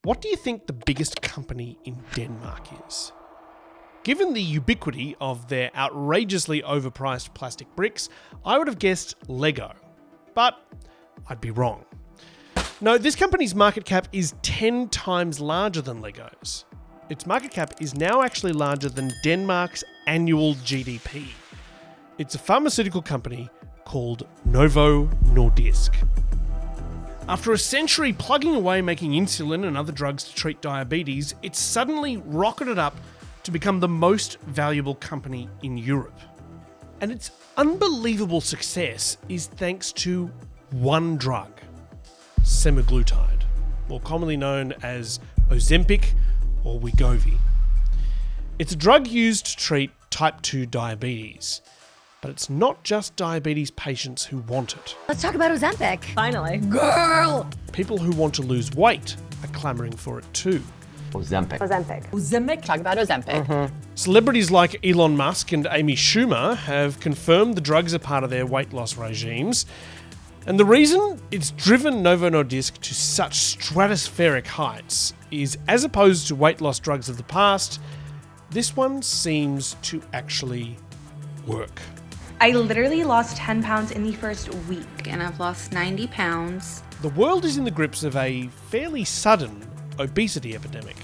What do you think the biggest company in Denmark is? Given the ubiquity of their outrageously overpriced plastic bricks, I would have guessed Lego. But I'd be wrong. No, this company's market cap is 10 times larger than Lego's. Its market cap is now actually larger than Denmark's annual GDP. It's a pharmaceutical company called Novo Nordisk. After a century plugging away making insulin and other drugs to treat diabetes, it's suddenly rocketed up to become the most valuable company in Europe. And its unbelievable success is thanks to one drug, Semaglutide, more commonly known as Ozempic or Wegovy. It's a drug used to treat type 2 diabetes. But it's not just diabetes patients who want it. Let's talk about Ozempic. Finally. Girl! People who want to lose weight are clamouring for it too. Ozempic. Talk about Ozempic. Celebrities like Elon Musk and Amy Schumer have confirmed the drugs are part of their weight loss regimes. And the reason it's driven Novo Nordisk to such stratospheric heights is, as opposed to weight loss drugs of the past, this one seems to actually work. I literally lost 10 pounds in the first week. And I've lost 90 pounds. The world is in the grips of a fairly sudden obesity epidemic.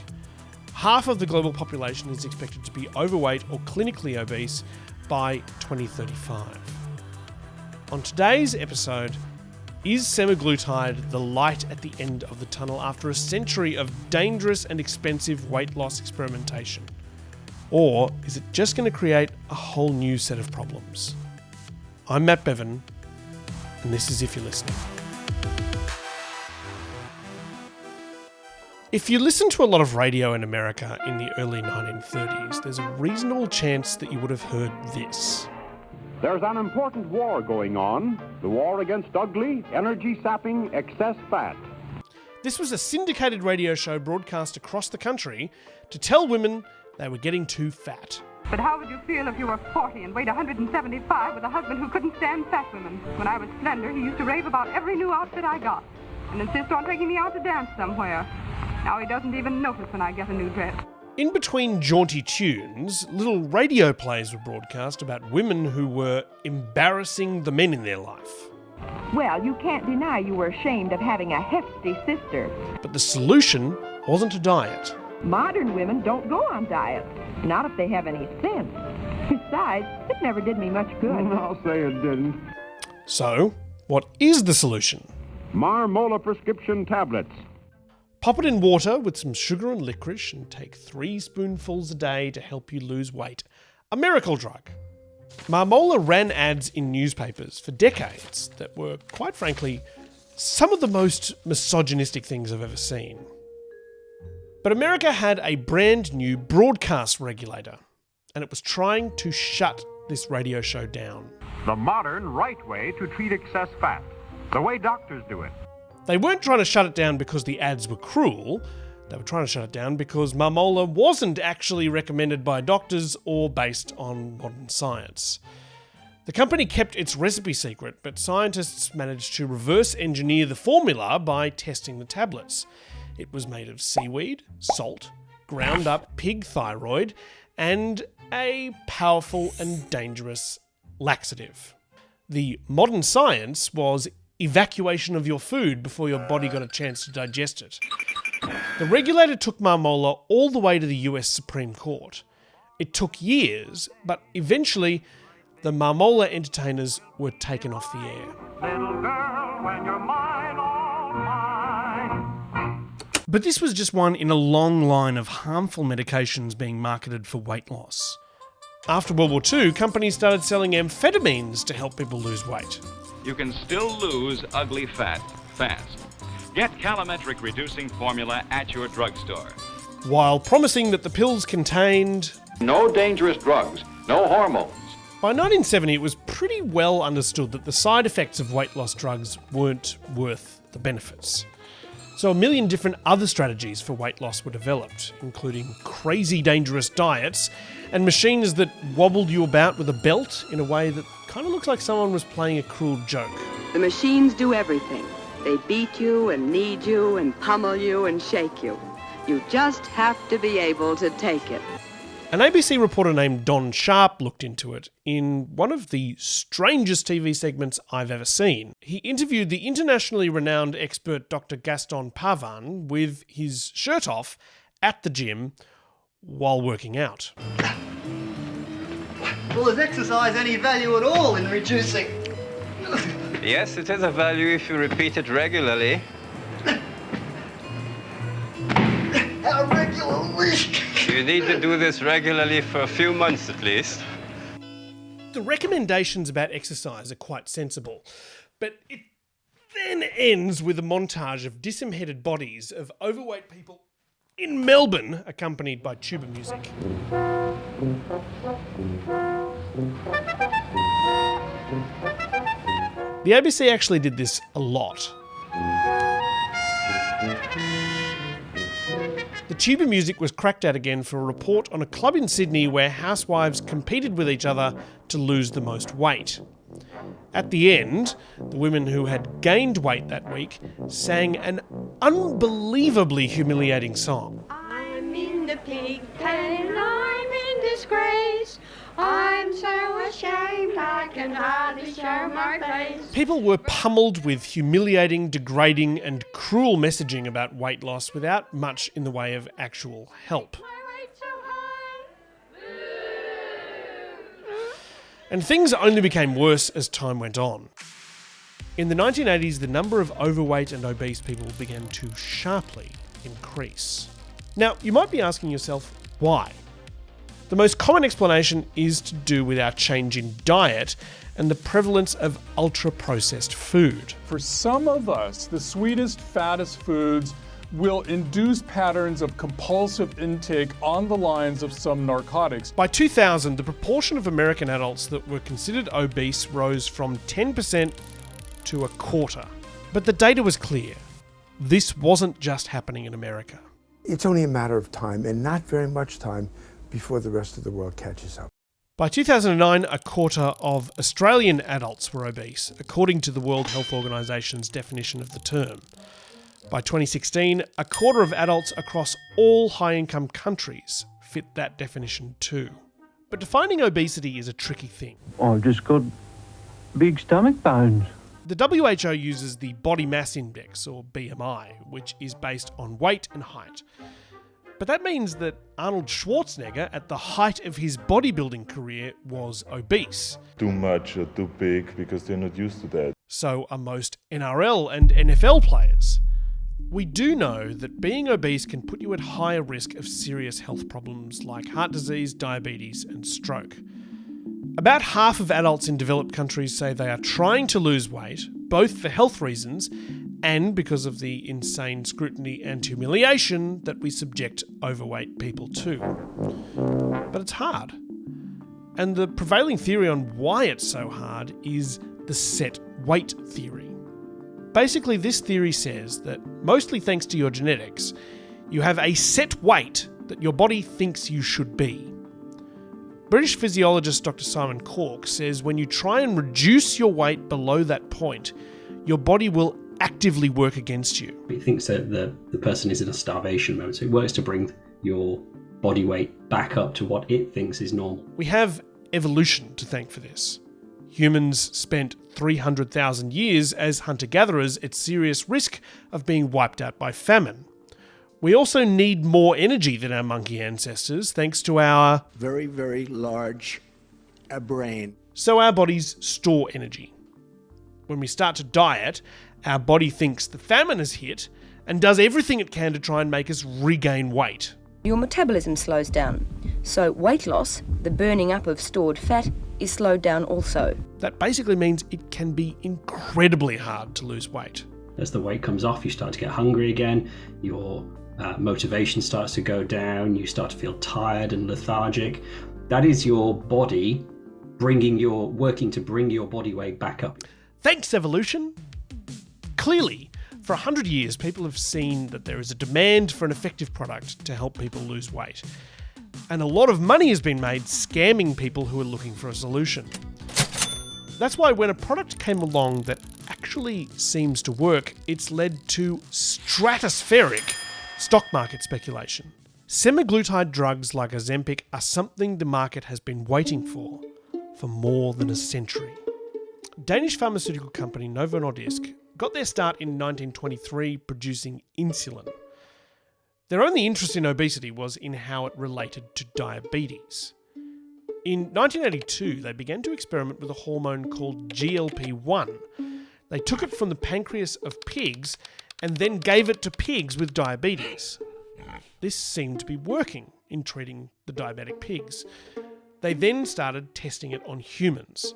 Half of the global population is expected to be overweight or clinically obese by 2035. On today's episode, is semaglutide the light at the end of the tunnel after a century of dangerous and expensive weight loss experimentation? Or is it just going to create a whole new set of problems? I'm Matt Bevan, and this is If You're Listening. If you listen to a lot of radio in America in the early 1930s, there's a reasonable chance that you would have heard this. There's an important war going on, the war against ugly, energy-sapping, excess fat. This was a syndicated radio show broadcast across the country to tell women they were getting too fat. But how would you feel if you were 40 and weighed 175 with a husband who couldn't stand fat women? When I was slender, he used to rave about every new outfit I got and insist on taking me out to dance somewhere. Now he doesn't even notice when I get a new dress. In between jaunty tunes, little radio plays were broadcast about women who were embarrassing the men in their life. Well, you can't deny you were ashamed of having a hefty sister. But the solution wasn't a diet. Modern women don't go on diets, not if they have any sense. Besides, it never did me much good. I'll say it didn't. So, what is the solution? Marmola prescription tablets. Pop it in water with some sugar and licorice and take 3 spoonfuls a day to help you lose weight. A miracle drug. Marmola ran ads in newspapers for decades that were, quite frankly, some of the most misogynistic things I've ever seen. But America had a brand new broadcast regulator, and it was trying to shut this radio show down. The modern right way to treat excess fat. The way doctors do it. They weren't trying to shut it down because the ads were cruel. They were trying to shut it down because marmola wasn't actually recommended by doctors or based on modern science. The company kept its recipe secret, but scientists managed to reverse engineer the formula by testing the tablets. It was made of seaweed, salt, ground up pig thyroid, and a powerful and dangerous laxative. The modern science was evacuation of your food before your body got a chance to digest it. The regulator took marmola all the way to the US Supreme Court. It took years, but eventually the marmola entertainers were taken off the air. Little girl, when you're mine, all mine. But this was just one in a long line of harmful medications being marketed for weight loss. After World War II, companies started selling amphetamines to help people lose weight. You can still lose ugly fat fast. Get calometric reducing formula at your drugstore. While promising that the pills contained no dangerous drugs, no hormones. By 1970, it was pretty well understood that the side effects of weight loss drugs weren't worth the benefits. So a million different other strategies for weight loss were developed, including crazy dangerous diets and machines that wobbled you about with a belt in a way that kind of looks like someone was playing a cruel joke. The machines do everything. They beat you and knead you and pummel you and shake you. You just have to be able to take it. An ABC reporter named Don Sharp looked into it in one of the strangest TV segments I've ever seen. He interviewed the internationally renowned expert Dr. Gaston Pavan with his shirt off at the gym while working out. Well, is exercise any value at all in reducing? Yes, it has a value if you repeat it regularly. How regularly? You need to do this regularly for a few months at least. The recommendations about exercise are quite sensible, but it then ends with a montage of disembodied bodies of overweight people in Melbourne, accompanied by tuba music. The ABC actually did this a lot. The tuba music was cracked out again for a report on a club in Sydney where housewives competed with each other to lose the most weight. At the end, the women who had gained weight that week sang an unbelievably humiliating song. I'm in the pig pen, I'm in disgrace. I'm so ashamed I can hardly show my face. People were pummeled with humiliating, degrading and cruel messaging about weight loss without much in the way of actual help. And things only became worse as time went on. In the 1980s, the number of overweight and obese people began to sharply increase. Now, you might be asking yourself, why? The most common explanation is to do with our change in diet and the prevalence of ultra-processed food. For some of us, the sweetest, fattest foods will induce patterns of compulsive intake on the lines of some narcotics. By 2000, the proportion of American adults that were considered obese rose from 10% to a quarter. But the data was clear. This wasn't just happening in America. It's only a matter of time, and not very much time, before the rest of the world catches up. By 2009, a quarter of Australian adults were obese, according to the World Health Organisation's definition of the term. By 2016, a quarter of adults across all high-income countries fit that definition too. But defining obesity is a tricky thing. I've just got big stomach bones. The WHO uses the Body Mass Index, or BMI, which is based on weight and height. But that means that Arnold Schwarzenegger, at the height of his bodybuilding career, was obese. Too much or too big, because they're not used to that. So are most NRL and NFL players. We do know that being obese can put you at higher risk of serious health problems like heart disease, diabetes, and stroke. About half of adults in developed countries say they are trying to lose weight, both for health reasons and because of the insane scrutiny and humiliation that we subject overweight people to. But it's hard. And the prevailing theory on why it's so hard is the set weight theory. Basically, this theory says that, mostly thanks to your genetics, you have a set weight that your body thinks you should be. British physiologist Dr. Simon Cork says when you try and reduce your weight below that point, your body will actively work against you. It thinks that the person is in a starvation mode, so it works to bring your body weight back up to what it thinks is normal. We have evolution to thank for this. Humans spent 300,000 years as hunter-gatherers at serious risk of being wiped out by famine. We also need more energy than our monkey ancestors thanks to our very, very large brain. So our bodies store energy. When we start to diet, our body thinks the famine has hit and does everything it can to try and make us regain weight. Your metabolism slows down, so weight loss, the burning up of stored fat, is slowed down also. That basically means it can be incredibly hard to lose weight. As the weight comes off, you start to get hungry again, your motivation starts to go down, you start to feel tired and lethargic. That is your body working to bring your body weight back up. Thanks, evolution. Clearly, for 100 years, people have seen that there is a demand for an effective product to help people lose weight. And a lot of money has been made scamming people who are looking for a solution. That's why when a product came along that actually seems to work, it's led to stratospheric stock market speculation. Semaglutide drugs like Ozempic are something the market has been waiting for more than a century. Danish pharmaceutical company Novo Nordisk got their start in 1923 producing insulin. Their only interest in obesity was in how it related to diabetes. In 1982, they began to experiment with a hormone called GLP-1. They took it from the pancreas of pigs and then gave it to pigs with diabetes. This seemed to be working in treating the diabetic pigs. They then started testing it on humans.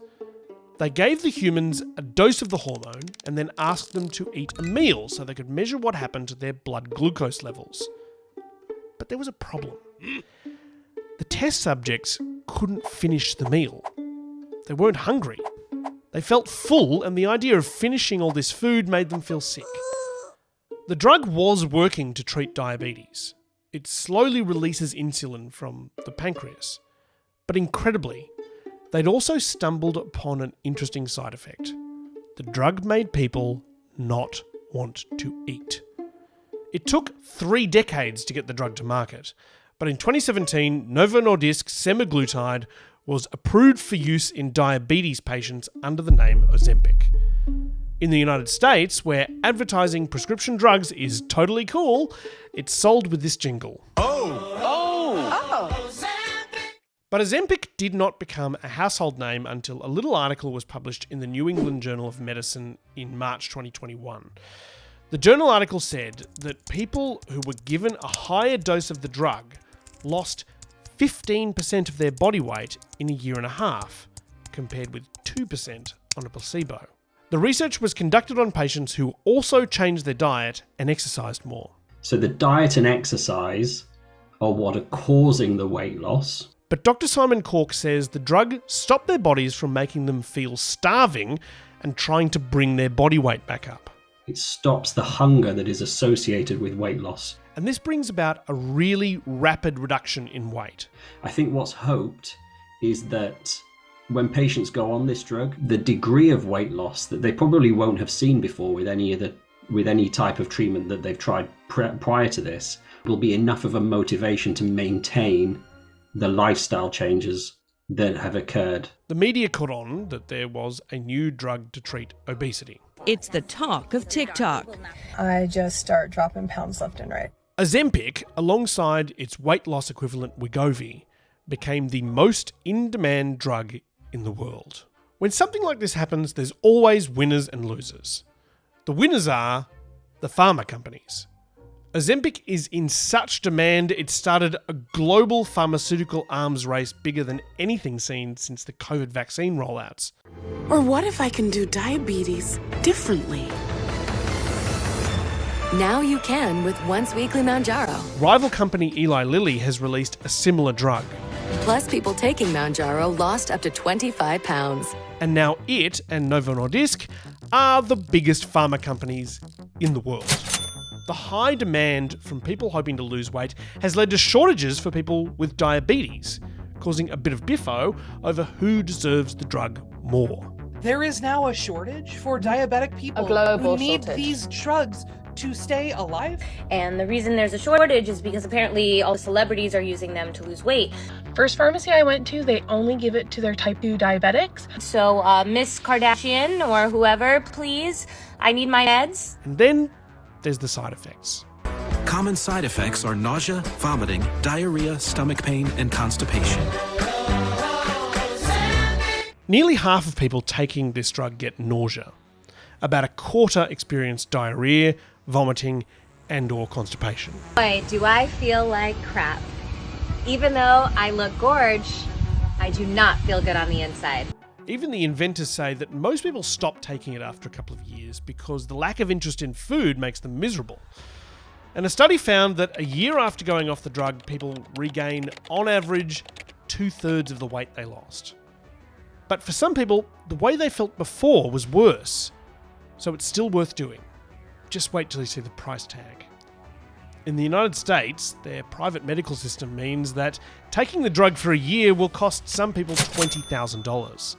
They gave the humans a dose of the hormone and then asked them to eat a meal so they could measure what happened to their blood glucose levels. But there was a problem. The test subjects couldn't finish the meal. They weren't hungry. They felt full, and the idea of finishing all this food made them feel sick. The drug was working to treat diabetes. It slowly releases insulin from the pancreas. But incredibly, they'd also stumbled upon an interesting side effect. The drug made people not want to eat. It took 3 decades to get the drug to market, but in 2017, Novo Nordisk's Semaglutide was approved for use in diabetes patients under the name Ozempic. In the United States, where advertising prescription drugs is totally cool, it's sold with this jingle. But Ozempic did not become a household name until a little article was published in the New England Journal of Medicine in March 2021. The journal article said that people who were given a higher dose of the drug lost 15% of their body weight in a year and a half, compared with 2% on a placebo. The research was conducted on patients who also changed their diet and exercised more. So the diet and exercise are what are causing the weight loss. But Dr. Simon Cork says the drug stopped their bodies from making them feel starving and trying to bring their body weight back up. It stops the hunger that is associated with weight loss. And this brings about a really rapid reduction in weight. I think what's hoped is that when patients go on this drug, the degree of weight loss that they probably won't have seen before with any type of treatment that they've tried prior to this will be enough of a motivation to maintain the lifestyle changes that have occurred. The media caught on that there was a new drug to treat obesity. It's the talk of TikTok. I just start dropping pounds left and right. Ozempic, alongside its weight loss equivalent Wegovy, became the most in-demand drug in the world. When something like this happens, there's always winners and losers. The winners are the pharma companies. Ozempic is in such demand, it started a global pharmaceutical arms race bigger than anything seen since the COVID vaccine rollouts. Or what if I can do diabetes differently? Now you can with once weekly Mounjaro. Rival company Eli Lilly has released a similar drug. Plus, people taking Mounjaro lost up to 25 pounds. And now it and Novo Nordisk are the biggest pharma companies in the world. The high demand from people hoping to lose weight has led to shortages for people with diabetes, causing a bit of biffo over who deserves the drug more. There is now a shortage for diabetic people who need these drugs to stay alive. And the reason there's a shortage is because apparently all the celebrities are using them to lose weight. First pharmacy I went to, they only give it to their type 2 diabetics. So Miss Kardashian or whoever, please, I need my meds. And then there's the side effects. Common side effects are nausea, vomiting, diarrhea, stomach pain, and constipation. Nearly half of people taking this drug get nausea. About a quarter experience diarrhea, vomiting, and/or constipation. Boy, do I feel like crap. Even though I look gorge, I do not feel good on the inside. Even the inventors say that most people stop taking it after a couple of years because the lack of interest in food makes them miserable. And a study found that a year after going off the drug, people regain, on average, 2/3 of the weight they lost. But for some people, the way they felt before was worse. So it's still worth doing. Just wait till you see the price tag. In the United States, their private medical system means that taking the drug for a year will cost some people $20,000.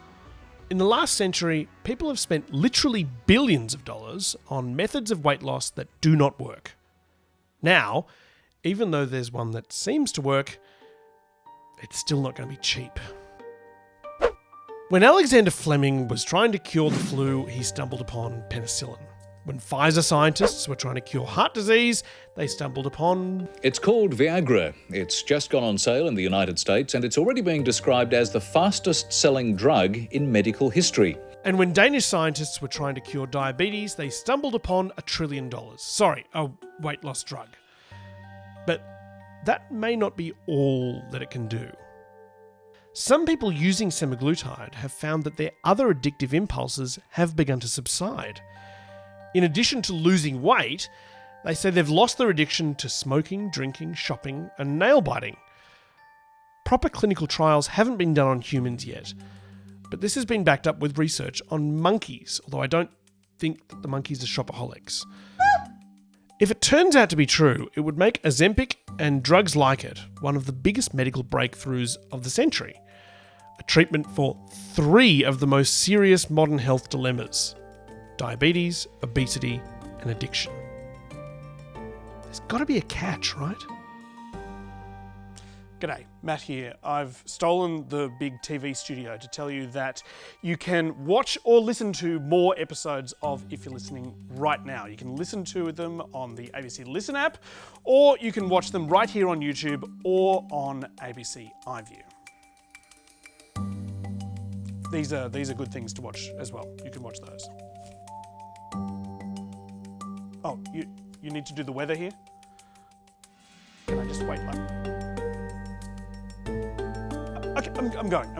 In the last century, people have spent literally billions of dollars on methods of weight loss that do not work. Now, even though there's one that seems to work, it's still not going to be cheap. When Alexander Fleming was trying to cure the flu, he stumbled upon penicillin. When Pfizer scientists were trying to cure heart disease, they stumbled upon... It's called Viagra. It's just gone on sale in the United States, and it's already being described as the fastest-selling drug in medical history. And when Danish scientists were trying to cure diabetes, they stumbled upon $1 trillion. Sorry, a weight loss drug. But that may not be all that it can do. Some people using semaglutide have found that their other addictive impulses have begun to subside. In addition to losing weight, they say they've lost their addiction to smoking, drinking, shopping, and nail biting. Proper clinical trials haven't been done on humans yet, but this has been backed up with research on monkeys, although I don't think that the monkeys are shopaholics. If it turns out to be true, it would make Ozempic and drugs like it one of the biggest medical breakthroughs of the century. A treatment for 3 of the most serious modern health dilemmas: diabetes, obesity, and addiction. There's got to be a catch, right? G'day, Matt here. I've stolen the big TV studio to tell you that you can watch or listen to more episodes of If You're Listening right now. You can listen to them on the ABC Listen app, or you can watch them right here on YouTube or on ABC iView. These are good things to watch as well. You can watch those. Oh, you need to do the weather here? Can I just wait like... Okay, I'm going.